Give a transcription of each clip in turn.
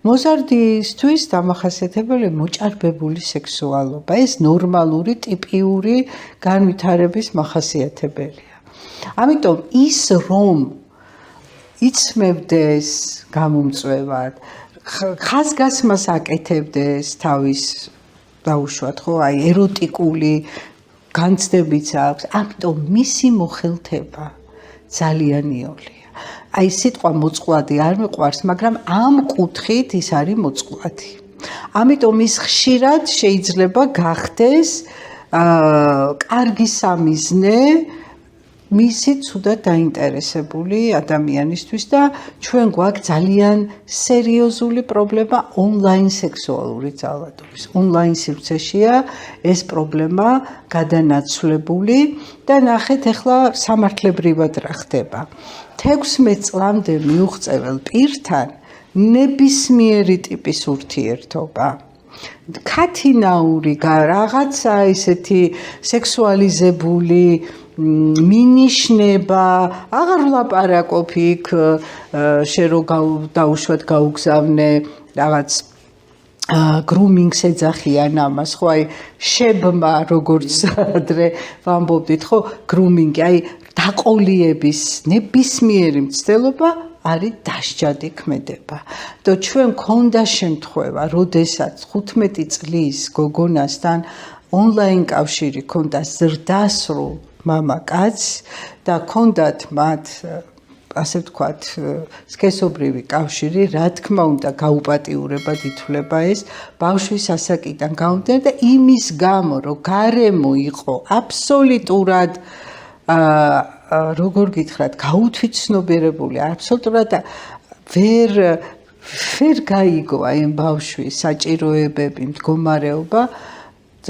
მოზარდისთვის დამახასიათებელი მოჭარბებული სექსუალობა. ეს ნორმალური, ტიპიური განვითარების მახასიათებელია. ამიტომ ის რომ იცმევდეს გამომწვევად, ხაზგასმას აკეთებდეს თავის დაუშვათ, ხო, აი ეროტიკული განცდებიც აქვს, ამიტომ მისი მოხელთება ძალიან იოლია. აი სიტყვა მოწყვლადი არ მიყვარს, მაგრამ ამ კუთხით ის არის მოწყვლადი. ამიტომ ის ხშირად შეიძლება გახდეს კარგი სამიზნე მისი ცუდად დაინტერესებული ადამიანისთვის და ჩვენ გვაქვს ძალიან სერიოზული პრობლემა ონლაინ სექსუალური ძალადობის. ონლაინ სივრცეშია ეს პრობლემა გადანაცვლებული და ნახეთ ახლა სამართლებრივად რა ხდება. 16 წლამდე მიუღწეվել პირთან ნებისმიერი ტიპის ურთიერთობა. ქათინაური რაღაცა ისეთი სექსუალიზებული მინიშნება, აღარ ვლაპარაკობ იქ შენ რო დაუშვათ გაუგზავნე რაღაც გრუმინგს ეძახიან ამას, ხო, აი შებმა როგორც ადრე ვამბობდით, ხო, გრუმინგი, აი დაყოლიების ნებისმიერი მცდელობა არის დასჯადი ქმედება. და ჩვენ გქონდა შემთხვევა, როდესაც 15 წლის გოგონასთან ონლაინ კავშირი ქონდა ზრდასრულ მამაკაც და ქონდათ მათ ასე ვთქვათ, სქესობრივი კავშირი, რა თქმა უნდა, გაუპატიურებად ითვლება ეს ბავშვის ასაკიდან გამომდინარე და იმის გამო, რომ გარემო იყო აბსოლუტურად როგორ გითხრათ, გაუთვითცნობიერებული, აბსოლუტურად ვერ გაიგო აი ამ ბავშვის საჭიროებები, მდგომარეობა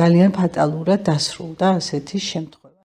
ძალიან ფატალურად დასრულდა ასეთი შემთხვევა.